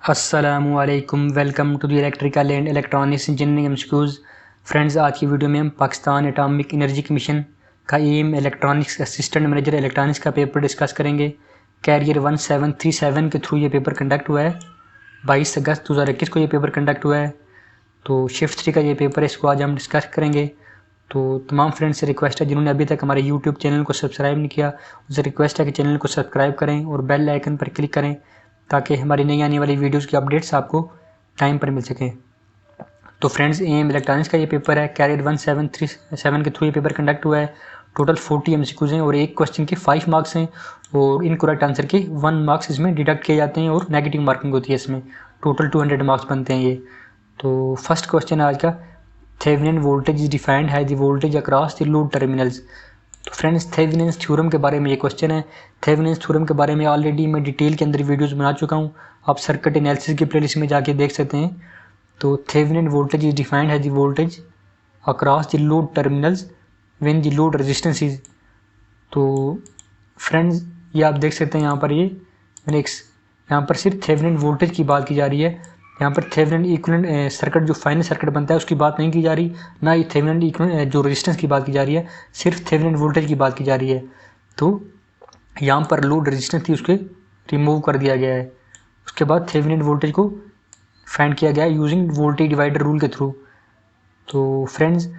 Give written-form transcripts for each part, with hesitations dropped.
अस्सलामुअलैकुम, welcome to the electrical and electronics engineering MCQs. Friends, आज की वीडियो में हम पाकिस्तान एटॉमिक एनर्जी कमीशन का M electronics assistant manager electronics का पेपर डिस्कस करेंगे। कैरियर 1737 के थ्रू ये पेपर कंडक्ट हुआ है। 22 अगस्त 2021 को ये पेपर कंडक्ट हुआ है। तो शिफ्ट 3 का ये पेपर है, इसको आज हम डिस्कस करेंगे। तो तमाम फ्रेंड्स से रिक्वेस्ट है जिन्होंने अभी तक हमारे यूट्यूब चैनल को सब्सक्राइब नहीं किया, उनसे रिक्वेस्ट है कि चैनल को सब्सक्राइब करें और बेल आइकन पर क्लिक करें ताकि हमारी नई आने वाली वीडियोस की अपडेट्स आपको टाइम पर मिल सकें। तो फ्रेंड्स, एम इलेक्ट्रॉनिक्स का ये पेपर है। कैरियर 1737 के थ्रू ये पेपर कंडक्ट हुआ है। टोटल 40 एमसीक्यूज़ हैं और एक क्वेश्चन के 5 मार्क्स हैं और इनकरेक्ट आंसर के 1 मार्क्स इसमें डिडक्ट किए जाते हैं और नेगेटिव मार्किंग होती है। इसमें टोटल 200 मार्क्स बनते हैं ये। तो फर्स्ट क्वेश्चन आज का, थेवेनिन वोल्टेज इज डिफाइंड है the voltage across the load terminals. तो फ्रेंड्स, थेवेनिन्स थ्योरम के बारे में ये क्वेश्चन है। थेवेनिन्स थ्योरम के बारे में ऑलरेडी मैं डिटेल के अंदर वीडियोस बना चुका हूँ, आप सर्किट एनालिसिस की प्लेलिस्ट में जाके देख सकते हैं। तो थेवेनिन वोल्टेज इज डिफाइंड है the voltage across the load terminals when the load resistance is. तो फ्रेंड्स, ये आप देख सकते हैं यहाँ पर, ये मैंने यहाँ पर सिर्फ थेवेनिन वोल्टेज की बात की जा रही है। यहाँ पर थेवेनिन इक्विवेलेंट सर्किट जो फाइनल सर्किट बनता है उसकी बात नहीं की जा रही, ना ही थेवेनिन इक्विवेलेंट जो रेजिस्टेंस की बात की जा रही है, सिर्फ थेवेनिन वोल्टेज की बात की जा रही है। तो यहाँ पर लोड रेजिस्टेंस थी, उसके रिमूव कर दिया गया है। उसके बाद थेवेनिन वोल्टेज को फाइंड किया गया है यूजिंग वोल्टेज डिवाइडर रूल के थ्रू। तो फ्रेंड्स,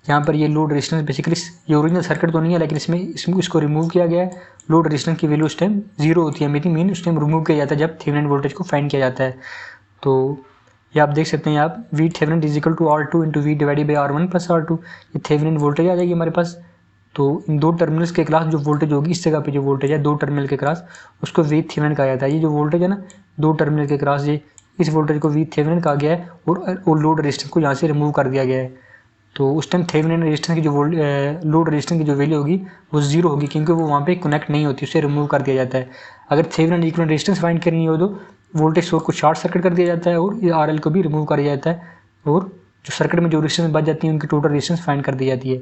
यहाँ पर ये लोड रेजिस्टेंस बेसिकली ये ओरिजिनल सर्किट तो नहीं है, लेकिन इसमें इसको रिमूव किया गया है। लोड रेजिस्टेंस की वैल्यू उस टाइम 0 होती है, मीन उस टाइम रिमूव किया जाता है जब थेवेनिन वोल्टेज को फाइंड किया जाता है। तो ये आप देख सकते हैं, आप V Thevenin is equal to R2 into V divided by R1 plus R2। ये थेवेनिन वोल्टेज आ जाएगी हमारे पास। तो इन दो टर्मिनल्स के क्रॉस जो वोल्टेज होगी, इस जगह पे जो वोल्टेज है दो टर्मिनल के क्रॉस, उसको वी थेवेनिन कहा जाता है। ये जो वोल्टेज है ना दो टर्मिनल के क्रॉस, ये इस वोल्टेज को वी थेवेनिन कहा गया है और लोड रेजिस्टेंस को यहाँ से रिमूव कर दिया गया है। तो उस टाइम थेवेनिन रेजिस्टेंस की जो लोड रेजिस्टेंस की जो वैल्यू होगी वो 0 होगी, क्योंकि वो वहाँ पे कनेक्ट नहीं होती, उसे रिमूव कर दिया जाता है। अगर थेवेनिन इक्विवेलेंट रेजिस्टेंस फाइंड करनी हो तो वोल्टेज सोर्स को शॉर्ट सर्किट कर दिया जाता है और ये RL को भी रिमूव कर दिया जाता है और जो सर्किट में जो रेजिस्टेंस बच जाती है उनकी टोटल रेजिस्टेंस फाइंड कर दी जाती है।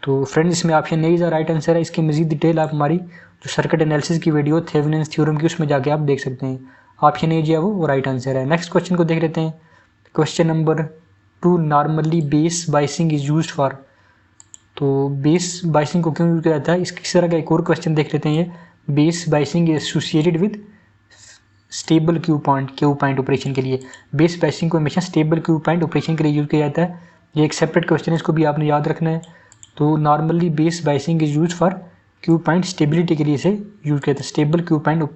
तो फ्रेंड्स, इसमें option A is the right answer है। इसकी मजीद डिटेल आप हमारी जो सर्किट एनालिसिस की वीडियो थेवेनिन्स थ्योरम की, उसमें जाके आप देख सकते हैं। ऑप्शन ए जो है वो राइट आंसर है। नेक्स्ट क्वेश्चन को देख लेते हैं। Question number 2, normally base biasing is used for. तो बेस बाइसिंग को क्यों यूज किया जाता है, इस तरह का एक और क्वेश्चन देख लेते हैं। ये base biasing is associated with stable Q point operation के लिए। बेस बाइसिंग को हमेशा स्टेबल क्यू पॉइंट ऑपरेशन के लिए यूज किया जाता है। ये एक सेपरेट क्वेश्चन है, इसको भी आपने याद रखना है। तो normally base biasing is use for Q point stability के लिए इसे यूज किया जाता है। स्टेबल क्यू पॉइंट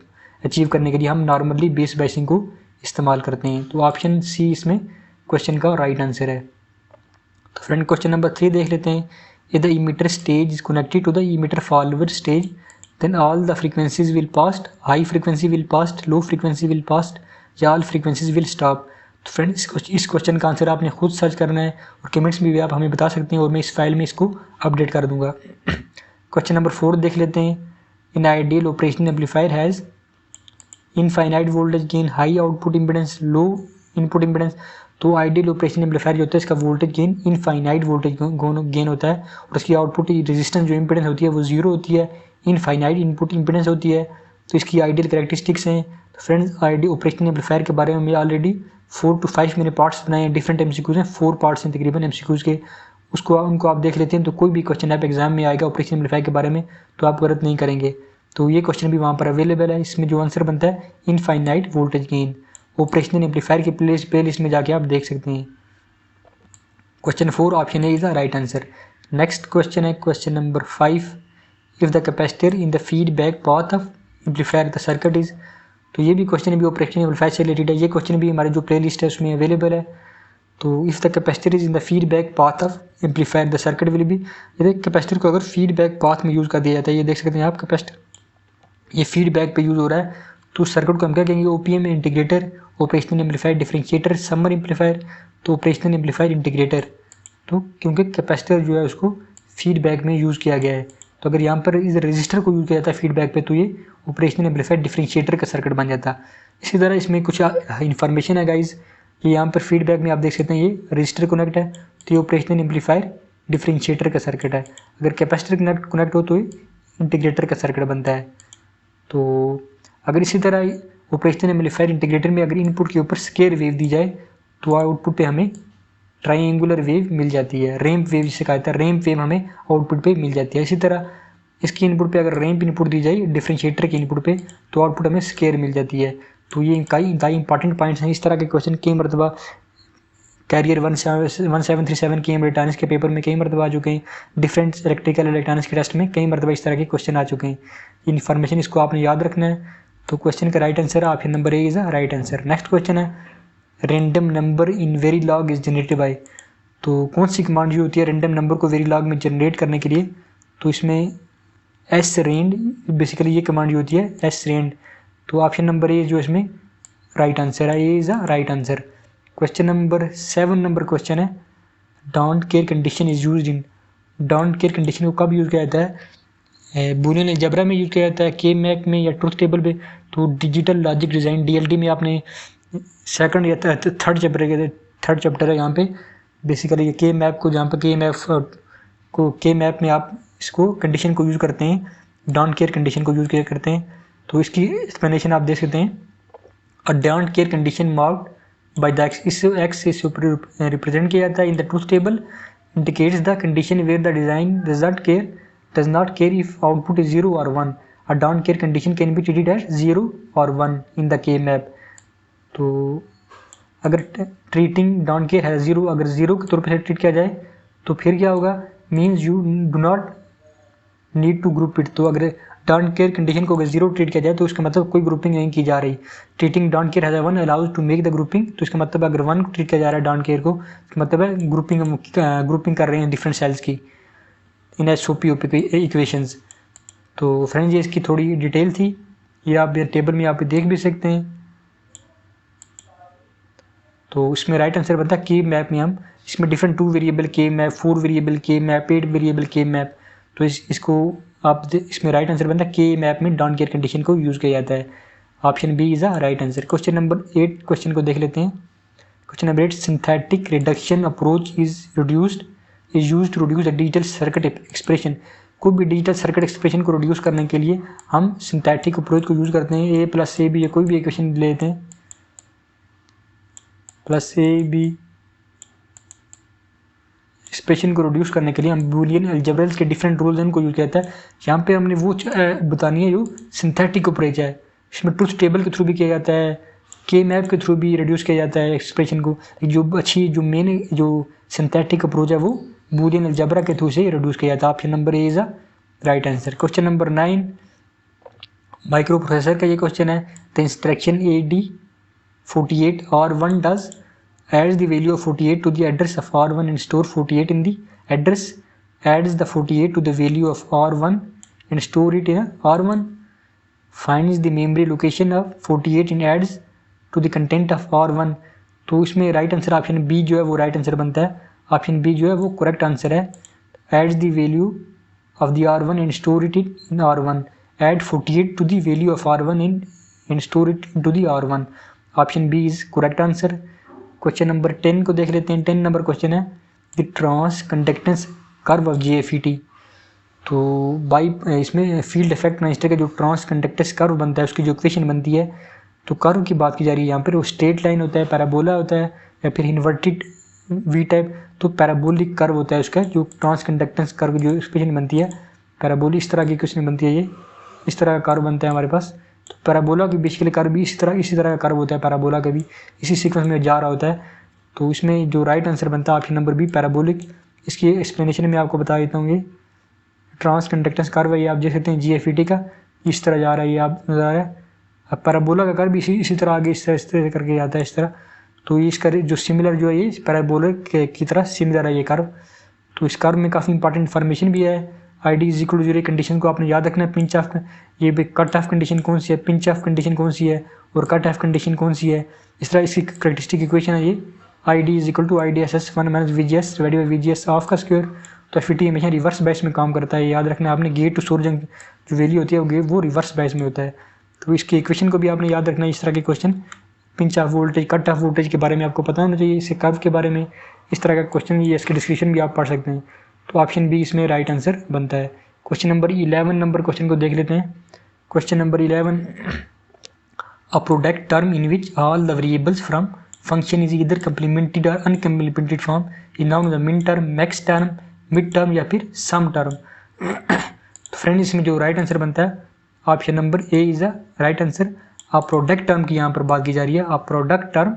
अचीव करने के लिए हम नॉर्मली बेस बाइसिंग को इस्तेमाल करते हैं। तो ऑप्शन सी इसमें क्वेश्चन का राइट आंसर है। तो फ्रेंड, क्वेश्चन नंबर 3 देख लेते हैं। If the emitter stage is connected to the emitter follower stage then all the frequencies will passed, high frequency will passed, low frequency will passed, या all frequencies will stop। तो friends, इस क्वेश्चन का answer आपने खुद search करना है और कमेंट्स में भी आप हमें बता सकते हैं और मैं इस फाइल में इसको अपडेट कर दूंगा। क्वेश्चन नंबर 4 देख लेते हैं। In ideal operational amplifier has infinite voltage gain, high output impedance, low input impedance. तो आइडियल ऑपरेशन एम्पलीफायर जो होता है इसका voltage gain infinite voltage gain होता है और उसकी आउटपुट रेजिस्टेंस जो इम्पिडेंस होती है वो 0 होती है, इनफाइनाइट इनपुट इम्पिडेंस होती है। तो इसकी आइडियल कैरेक्टरिस्टिक्स हैं। तो फ्रेंड्स, आइडियल ऑपरेशनल एम्पलीफायर के बारे में मैं ऑलरेडी 4 to 5 मैंने पार्ट्स बनाए हैं। डिफरेंट एमसीक्यूज हैं, 4 पार्ट्स हैं तकरीबन एमसीक्यूज के। उनको आप देख लेते हैं। तो कोई भी क्वेश्चन आप एग्जाम में आएगा ऑपरेशनल एम्पलीफायर के बारे में तो आप गलत नहीं करेंगे। तो ये क्वेश्चन भी वहाँ पर अवेलेबल है। इसमें जो आंसर बनता है infinite voltage gain, operational amplifier की प्ले लिस्ट में जाके आप देख सकते हैं। Question 4 option A is the right answer. Next question है question number 5। If the capacitor in the feedback path of amplifier the circuit is. तो ये भी क्वेश्चन भी ऑपरेशनल एम्पलीफायर से रिलेटेड है। ये क्वेश्चन भी हमारे जो प्ले लिस्ट है उसमें अवेलेबल है। तो if the capacitor is in the feedback path of amplifier the circuit will be. ये कैपेसिटर को अगर फीडबैक पाथ में यूज़ कर दिया जाता है, ये देख सकते हैं आप, कैपेसिटर ये फीडबैक पे यूज़ हो रहा है, तो सर्किट को हम क्या कहेंगे, OPM integrator, operational amplifier differentiator, summer amplifier, तो ऑपरेशनल एम्पलीफायर इंटीग्रेटर। तो क्योंकि कैपेसिटर जो है उसको फीडबैक में यूज़ किया गया है, तो अगर यहाँ पर इस रजिस्टर को यूज़ किया जाता है फीडबैक पे तो ये ऑपरेशनल एम्पलीफायर डिफरेंशिएटर का सर्किट बन जाता। इसी तरह इसमें कुछ इन्फॉर्मेशन है गाइज। ये यहाँ पर फीडबैक में आप देख सकते हैं, ये रजिस्टर कनेक्ट है तो ये ऑपरेशनल एम्पलीफायर डिफरेंशिएटर का सर्किट है। अगर कैपेसिटर कनेक्ट हो तो ये इंटीग्रेटर का सर्किट बनता है। तो अगर इसी तरह ऑपरेशनल एम्पलीफायर इंटीग्रेटर में अगर इनपुट के ऊपर स्केयर वेव दी जाए तो आउटपुट पे हमें ट्राइंगुलर वेव मिल जाती है, रैंप वेव जिसे कहा जाता है, रैंप वेव हमें आउटपुट पे मिल जाती है। इसी तरह इसकी इनपुट पे अगर रैंप इनपुट दी जाए डिफरेंशिएटर के इनपुट पे तो आउटपुट हमें स्केयर मिल जाती है। तो ये कई इंपॉर्टेंट पॉइंट्स हैं। इस तरह के क्वेश्चन कई मरतबा कैरियर 1737 के इलेक्ट्रॉनिक्स के पेपर में कई मरतबा आ चुके हैं, डिफरेंट इलेक्ट्रिकल इलेक्ट्रॉनिक्स के टेस्ट में कई मरतबा इस तरह के क्वेश्चन आ चुके हैं। इन्फॉर्मेशन इसको आपने याद रखना है। तो क्वेश्चन का right answer option number A is a right answer. Next question है random number in Verilog is generated by. तो कौन सी कमांड जो होती है रैंडम नंबर को वेरीलॉग में जनरेट करने के लिए? तो इसमें srand बेसिकली ये कमांड जो होती है srand। तो ऑप्शन नंबर ए जो इसमें राइट आंसर है, A is a right answer. Question number 7 number question है don't care condition is used in. Don't care condition को कब यूज़ किया जाता है? बूलियन अलजेब्रा में यूज़ किया जाता है, के मैक में, या ट्रुथ टेबल में। तो डिजिटल लॉजिक डिज़ाइन DLD में आपने सेकंड या थर्ड चैप्टर है यहाँ पे बेसिकली ये के मैप को, जहाँ पर के मैप में आप इसको कंडीशन को यूज़ करते हैं, डोंट केयर कंडीशन को यूज़ किया करते हैं। तो इसकी एक्सप्लेनेशन आप देख सकते हैं। A don't care condition marked by the X से रिप्रेजेंट किया जाता है in the truth table indicates the condition where the design does not care if output is 0 और 1। A don't care condition can be treated as 0 और 1 in the के map. तो अगर treating don't care है 0, अगर 0 के तौर पर ट्रीट किया जाए तो फिर क्या होगा? Means you do not need to group it. तो अगर डोंट केयर कंडीशन को अगर 0 ट्रीट किया जाए तो इसका मतलब कोई ग्रुपिंग नहीं की जा रही। Treating don't care has 1 allows to make the grouping. तो इसका मतलब अगर 1 को ट्रीट किया जा रहा है डोंट केयर को, इसका मतलब है ग्रुपिंग कर रहे हैं डिफरेंट सेल्स की इन SOP इक्वेशंस। तो फ्रेंड्स ये इसकी थोड़ी डिटेल थी, ये आप टेबल में आप देख भी सकते हैं। तो इसमें राइट आंसर बनता है के मैप में हम इसमें डिफरेंट 2 वेरिएबल के मैप, 4 वेरिएबल के मैप, 8 वेरिएबल के मैप। तो इसको आप इसमें राइट आंसर बनता है के मैप में डोंट केयर कंडीशन को यूज़ किया जाता है। Option B is a right answer. Question number 8 question को देख लेते हैं। Question number 8 synthetic reduction approach is used to reduce the digital circuit expression. कोई भी डिजिटल सर्किट एक्सप्रेशन को रिड्यूस करने के लिए हम सिंथेटिक अप्रोच को यूज़ करते हैं। A+AB या कोई भी इक्वेशन लेते हैं +AB एक्सप्रेशन को रिड्यूस करने के लिए हम बूलियन अलजेब्रा के डिफरेंट रूल्स हैं उनको यूज़ किया जाता है। यहाँ पे हमने वो बतानी है जो सिंथेटिक अप्रोच है। इसमें ट्रूथ टेबल के थ्रू भी किया जाता है, के मैप के थ्रू भी रिड्यूस किया जाता है एक्सप्रेशन को। जो मेन जो सिंथेटिक अप्रोच है वो बूलियन अलजेब्रा के थ्रू से रिड्यूस किया जाता है। Option number A is a right answer. Question number 9 micro processor का ये क्वेश्चन है। The instruction AD48 R1 does adds the value of 48 to the address of R1 and store 48 in the address, adds the 48 to the value of R1 and store it in R1, finds the memory location of 48 and adds to the content of R1। तो इसमें right answer option B जो है वो right answer बनता है। Option B जो है वो करेक्ट आंसर है। adds the value of the R1 and store it in R1, add 48 to the value of R1 and store it into the R1। Option B is correct answer. Question number 10 को देख लेते हैं। 10 number question है the transconductance curve of GFET। तो by इसमें field effect transistor का जो trans conductance curve बनता है उसकी जो इक्वेशन बनती है, तो कर्व की बात की जा रही है यहाँ पर। वो स्ट्रेट लाइन होता है, पैराबोला होता है, या फिर इन्वर्टेड V टाइप। तो पैराबोलिक कर्व होता है उसका जो ट्रांस कंडक्टेंस कर्व जो इक्वेशन बनती है पैराबोलिक, इस तरह की इक्वेशन बनती है। ये इस तरह का कर्व बनता है हमारे पास। तो पैराबोला की बेसिकली कर्व भी इसी तरह का कर्व होता है। पैराबोला का भी इसी सीक्वेंस में जा रहा होता है। तो इसमें जो राइट आंसर बनता है ऑप्शन नंबर बी पैराबोलिक। इसकी एक्सप्लेनेशन में आपको बता देता हूँ। ये ट्रांस कंडक्टेंस कर्व है, ये आप देख सकते हैं GFET का इस तरह जा रहा है, ये आप नजर आ रहा है। अब पैराबोला का कर्व भी इसी तरह आगे इस तरह करके जाता है इस तरह। तो ये इसका जो सिमिलर जो है ये पैराबोलिक की तरह सिमिलर है ये कर्व। तो इस कर्व में काफ़ी इंपॉर्टेंट इन्फॉर्मेशन भी है। ID is equal to 0 condition को आपने याद रखना है। पिंच ऑफ ये कट ऑफ कंडीशन कौन सी है, पिंच ऑफ कंडीशन कौन सी है, और कट ऑफ कंडीशन कौन सी है। इस तरह इसकी करेक्टरिस्टिक इक्वेशन है ये। ID is equal to IDSS 1 - VGS divided by VGS off का स्क्वायर। तो FET हमेशा रिवर्स बैच में काम करता है, याद रखना है आपने। गेट टू सोर्स जो वैल्यू होती है वो रिवर्स बैच में होता है। तो इसकी इक्वेशन को भी आपने याद रखना है। इस तरह के question pinch of voltage, cut off voltage के बारे में आपको पता होना चाहिए। इसके कर्व के बारे में इस तरह का क्वेश्चन, ये इसके डिस्क्रिप्शन भी आप पढ़ सकते हैं। तो ऑप्शन बी इसमें राइट आंसर बनता है। क्वेश्चन नंबर 11 नंबर क्वेश्चन को देख लेते हैं। Question number 11 a product term in which all the variables from function is either complemented or uncomplemented form is known as the min term, max term, mid term या फिर sum term। तो friend इसमें जो right answer बनता है option number A is the right answer. आप product term की यहाँ पर बात की जा रही है। आप product term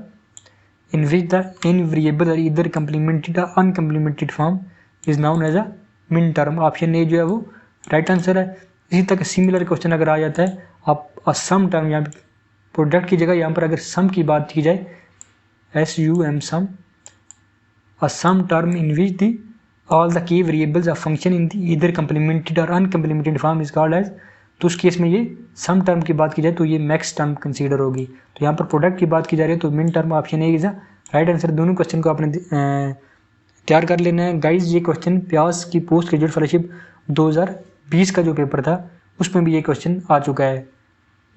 in which the in variable are either complemented और uncomplemented form is known as a minterm. Option A जो है वो राइट आंसर है। इसी तक सिमिलर क्वेश्चन अगर आ जाता है, आप सम टर्म यहाँ प्रोडक्ट की जगह यहाँ पर अगर सम की बात की जाए, SUM some, a sum term in which the all the key variables of function in the either complemented or uncomplemented form is called as, तो उस केस में ये सम टर्म की बात की जाए तो ये मैक्स टर्म कंसीडर होगी। तो यहाँ पर प्रोडक्ट की बात की जा रही है तो min term option A is right answer. दोनों क्वेश्चन को आपने तैयार कर लेना है गाइज। ये क्वेश्चन प्यास की पोस्ट ग्रेजुएट फेलोशिप 2020 का जो पेपर था उसमें भी ये क्वेश्चन आ चुका है।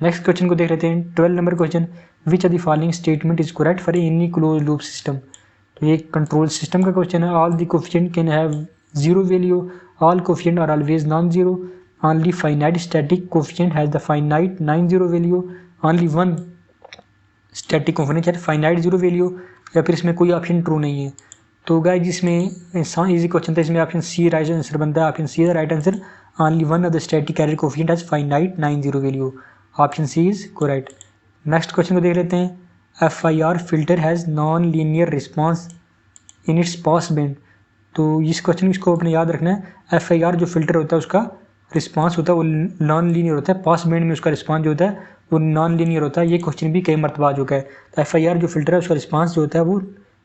नेक्स्ट क्वेश्चन को देख लेते हैं। 12 number question, which are the following statement is correct for any close loop system. तो ये कंट्रोल सिस्टम का क्वेश्चन है। All the coefficient can have zero value, all coefficient are always non zero, only finite static coefficient has the finite non zero value, only one static coefficient has finite zero value, या फिर इसमें कोई option true नहीं है। तो guys जिसमें easy question था इसमें ऑप्शन सी राइट आंसर बनता है। Option C is the right answer. Only one of the static carrier coefficient has finite non zero value. Option C is correct. Next question को देख लेते हैं। FIR filter has non linear response in its pass band. तो इस question को अपने याद रखना है। FIR जो फिल्टर होता है उसका रिस्पांस होता है वो नॉन लीनियर होता है, पास बैंड में उसका रिस्पांस जो होता है वो नॉन लीनियर होता है। ये क्वेश्चन भी कई मरतबा आ चुका है। तो FIR जो फिल्टर है उसका रिस्पांस जो होता है वो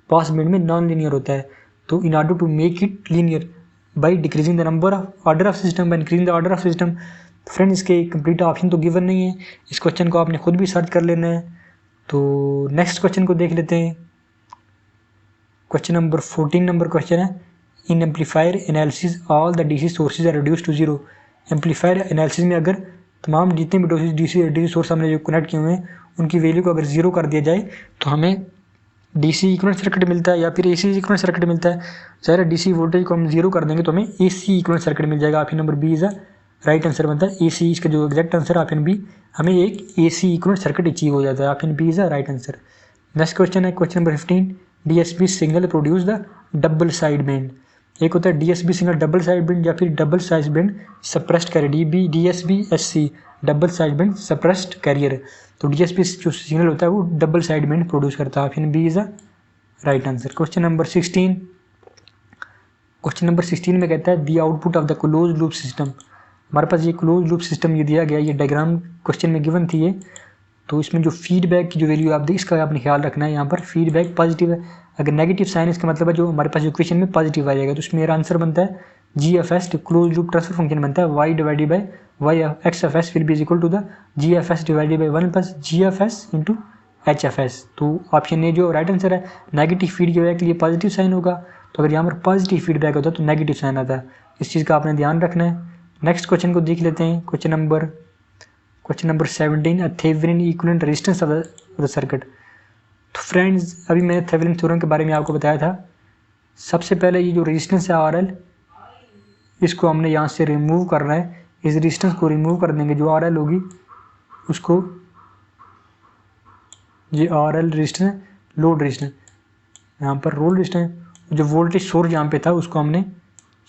पास बैंड में नॉन लीनियर होता है। तो in order to make it linear by decreasing the number of order of system, by increasing the order of system. Friend इसके कंप्लीट ऑप्शन तो गिवन नहीं है, इस क्वेश्चन को आपने खुद भी सर्च कर लेना है। तो नेक्स्ट क्वेश्चन को देख लेते हैं। क्वेश्चन नंबर 14 नंबर क्वेश्चन है। In amplifier analysis all the DC sources are reduce to zero. Amplifier analysis में अगर तमाम जितने भी DC सोर्स हमने जो कनेक्ट किए हुए हैं उनकी वैल्यू को अगर जीरो कर दिया जाए तो हमें DC इक्विवेलेंट सर्किट मिलता है या फिर AC इक्विवेलेंट सर्किट मिलता है। ज़ाहिर DC वोल्टेज को हम जीरो कर देंगे तो हमें AC इक्विवेलेंट सर्किट मिल जाएगा। Option number B is right answer बनता है। AC इसका जो एग्जैक्ट आंसर ऑप्शन बी, हमें एक AC इक्विवेलेंट सर्किट अचीव हो जाता है। Option B is right answer. Next question है question number 15। DSB signal produce the double side band. एक होता है DSB signal double side band या फिर double side band suppressed carrier. DSB SC double side band suppressed carrier. तो DSB जो signal होता है वो डबल साइड बैंड प्रोड्यूस करता है। Option B is right answer. Question number 16। Question number 16 में कहता है दी output of the close loop system. हमारे पास ये क्लोज लूप सिस्टम ये दिया गया, ये डायग्राम क्वेश्चन में गिवन थी ये। तो इसमें जो फीडबैक की जो वैल्यू आप दें इसका आपने ख्याल रखना है। यहाँ पर फीडबैक पॉजिटिव है, अगर नेगेटिव साइन इसका मतलब है जो हमारे पास इक्वेशन में पॉजिटिव आ जाएगा। तो इसमें मेरा आंसर बनता है GFS close loop transfer function बनता है y divided by y XFS will be equal to the GFS divided by 1 plus GFS into HFS। तो ऑप्शन ए जो राइट आंसर है। नेगेटिव फीडबैक के लिए पॉजिटिव साइन होगा, तो अगर यहाँ पर पॉजिटिव फीडबैक होता है तो नेगेटिव साइन आता है। इस चीज़ का आपने ध्यान रखना है। नेक्स्ट क्वेश्चन को देख लेते हैं। Question number 17। A Thevenin equivalent resistance of the circuit. तो फ्रेंड्स अभी मैंने थेवेनिन थ्योरम के बारे में आपको बताया था। सबसे पहले ये जो रेजिस्टेंस है RL, इसको हमने यहाँ से रिमूव करना है। इस रेजिस्टेंस को रिमूव कर देंगे, जो RL होगी उसको, ये RL रेजिस्टेंस लोड रेजिस्टेंस, यहाँ पर रोल रेजिस्टेंस, जो वोल्टेज सोर्स यहाँ पे था उसको हमने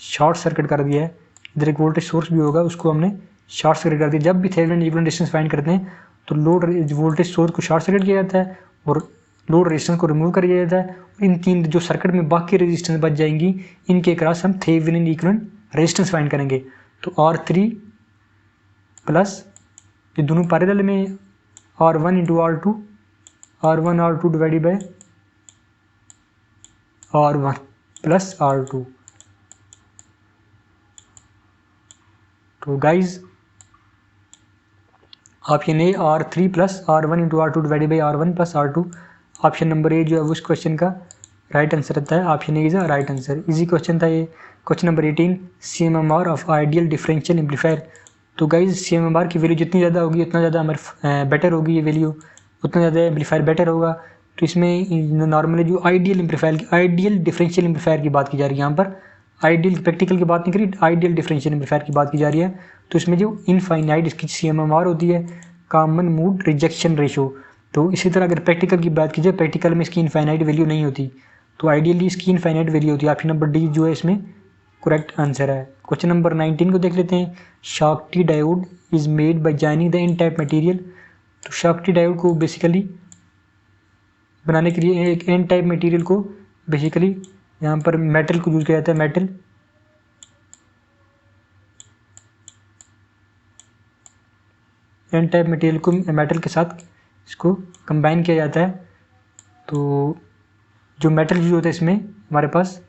शॉर्ट सर्किट कर दिया है। इधर एक वोल्टेज सोर्स भी होगा उसको हमने शॉर्ट सर्किट कर दिया। जब भी थेवेनिन इक्विवेलेंट रेजिस्टेंस फाइंड करते हैं तो लोड वोल्टेज सोर्स को शॉर्ट सर्किट किया जाता है और लोड रेजिस्टेंस को रिमूव कर दिया जाता है। इन तीन जो सर्किट में बाकी रेजिस्टेंस बच जाएंगी इनके क्रॉस हम थेवेनिन इक्विवेलेंट रेजिस्टेंस फाइंड करेंगे। तो R3 प्लस ये दोनों पैरेलल में R1 into R2 divided by R1 plus R2। तो guys option A R3 plus R1 into R2 divided by R1 plus R2। Option number ए जो है उस क्वेश्चन का राइट आंसर रहता है। Option A is a right answer. Easy question था ये। Question number 18। CMMR of ideal differential amplifier. तो guys CMMR की वैल्यू जितनी ज़्यादा होगी उतना ज़्यादा हमारे बेटर होगी ये वैल्यू, उतना ज़्यादा एम्पलीफायर बेटर होगा। तो इसमें नॉर्मली जो आइडियल डिफरेंशियल एम्पलीफायर की बात की जा रही है, यहाँ पर आइडियल प्रैक्टिकल की बात नहीं करी, आइडियल डिफरेंशियल एम्पलीफायर की बात की जा रही है। तो इसमें जो इनफाइनाइट इसकी CMMR होती है, कॉमन मोड रिजेक्शन रेशो। तो इसी तरह अगर प्रैक्टिकल की बात की जाए, प्रैक्टिकल में इसकी इनफाइनाइट वैल्यू नहीं होती, तो आइडियली इसकी इनफाइनाइट वैल्यू होती है। ऑप्शन नंबर डी जो है इसमें करेक्ट आंसर है। क्वेश्चन नंबर 19 को देख लेते हैं। Schottky diode is made by joining the N type material. तो शॉक्टी डायोड को बेसिकली बनाने के लिए एक एन टाइप मटेरियल को बेसिकली यहाँ पर मेटल को यूज़ किया जाता है। एन टाइप मटेरियल को मेटल के साथ इसको कंबाइन किया जाता है। तो जो मेटल यूज होता है इसमें हमारे पास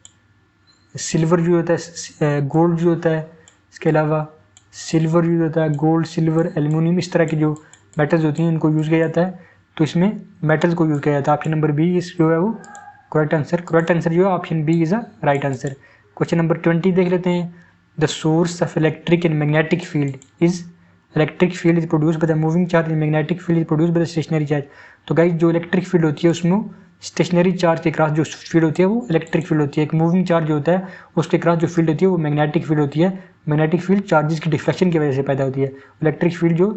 सिल्वर यूज होता है, गोल्ड यूज होता है, इसके अलावा सिल्वर यूज होता है, गोल्ड, सिल्वर, एल्यूमिनियम, इस तरह की जो मेटल्स होती हैं इनको यूज़ किया जाता है। तो इसमें मेटल को यूज़ किया जाता है। ऑप्शन नंबर बी इस जो है वो करेक्ट आंसर जो है option B is a right answer. Question number 20 देख लेते हैं। The source of electric and magnetic field is electric field is produce by the moving charge and magnetic field is produce by the stationary charge. तो guys जो electric field होती है उसमें stationary charge के cross जो field होती है वो इलेक्ट्रिक फील्ड होती है। एक मूविंग चार्ज जो होता है उसके क्रॉस जो फील्ड होती है वो मैग्नेटिक फील्ड होती है। मैग्नेटिक फील्ड चार्जेस की डिफ्लेक्शन की वजह से पैदा होती है। इलेक्ट्रिक फील्ड जो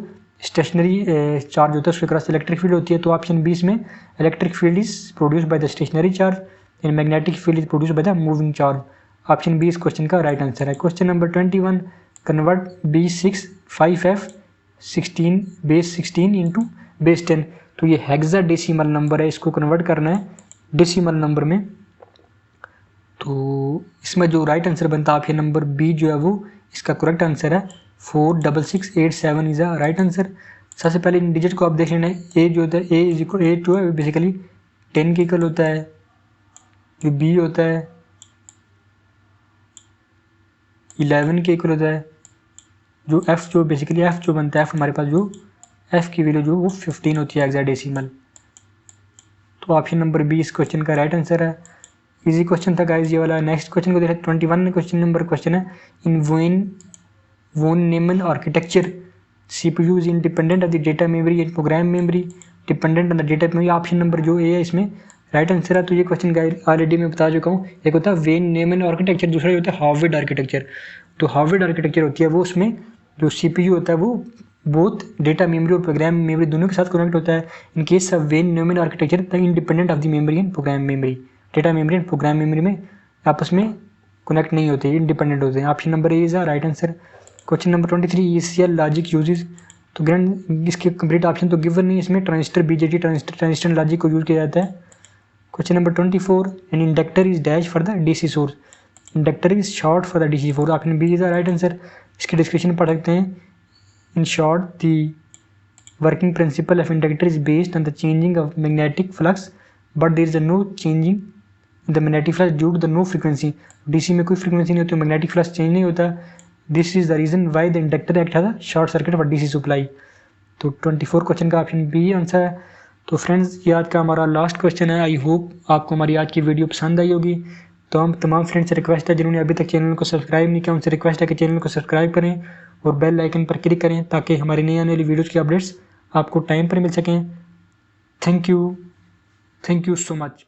स्टेशनरी चार्ज होता है उसके क्रॉस इलेक्ट्रिक फील्ड होती है। तो ऑप्शन 20 में electric field is produce by the stationary charge and magnetic field is produce by the moving charge. Option B इस क्वेश्चन का राइट आंसर है। Question number 21 convert B6 5F16 base 16 into base 10। तो ये हेक्साडेसिमल नंबर है, इसको convert करना है डेसिमल नंबर में। तो इसमें जो राइट आंसर बनता है ऑप्शन नंबर बी जो है वो इसका करेक्ट आंसर है। 46687 इज अ राइट आंसर। सबसे पहले इन डिजिट को आप देख लेना है। ए जो होता है ए इज इक्वल ए जो है बेसिकली 10 के इक्वल होता है। जो बी होता है 11 के इक्वल होता है। जो एफ जो बेसिकली एफ जो बनता है एफ हमारे पास जो एफ की वैल्यू जो वो 15 होती है हेक्साडेसिमल। तो ऑप्शन नंबर बी इस क्वेश्चन का राइट आंसर है। इजी क्वेश्चन था गाइस ये वाला। नेक्स्ट क्वेश्चन को देखा 21 क्वेश्चन है। इन वोन Neyman architecture CPU is independent of the data memory and program memory dependent on the data memory. Option number जो ए है इसमें राइट आंसर है। तो ये क्वेश्चन गाइस ऑलरेडी मैं बता चुका हूँ। एक होता है वेन नेमन आर्किटेक्चर, दूसरा होता है हार्वर्ड आर्किटेक्चर। तो हार्वर्ड आर्किटेक्चर होती है वो उसमें जो CPU होता है वो बोथ डेटा मेमोरी और प्रोग्राम मेमोरी दोनों के साथ कनेक्ट होता है। In case of von Neumann architecture the independent of the memory and program memory, data memory and program memory में आपस में कनेक्ट नहीं होते, इंडिपेंडेंट होते हैं। Option number A is a right answer. Question number 23 ECL logic uses. तो grand इसके complete option तो गिवन नहीं, इसमें ट्रांजिस्टर BJT ट्रांजिस्टर लॉजिक को यूज किया जाता है। Question number 24 an inductor is dash for the DC source. Inductor is short for the DC source. Option B is the right answer. इसकी description पढ़ सकते हैं। In short, the working principle of inductor is based on the changing of magnetic flux, but there is no changing in the magnetic flux due to the no frequency. DC में कोई frequency नहीं होती, magnetic flux change नहीं होता। This is the reason why the inductor act as a short circuit for DC supply. तो 24 question का option B answer है। तो फ्रेंड्स ये आज का हमारा लास्ट क्वेश्चन है। आई होप आपको हमारी आज की वीडियो पसंद आई होगी। तो हम तमाम फ्रेंड्स से रिक्वेस्ट है जिन्होंने अभी तक चैनल को सब्सक्राइब नहीं किया उनसे रिक्वेस्ट है कि चैनल को सब्सक्राइब करें और बेल आइकन पर क्लिक करें ताकि हमारी नई आने वाली वीडियोज़ की अपडेट्स आपको टाइम पर मिल सकें। Thank you so much.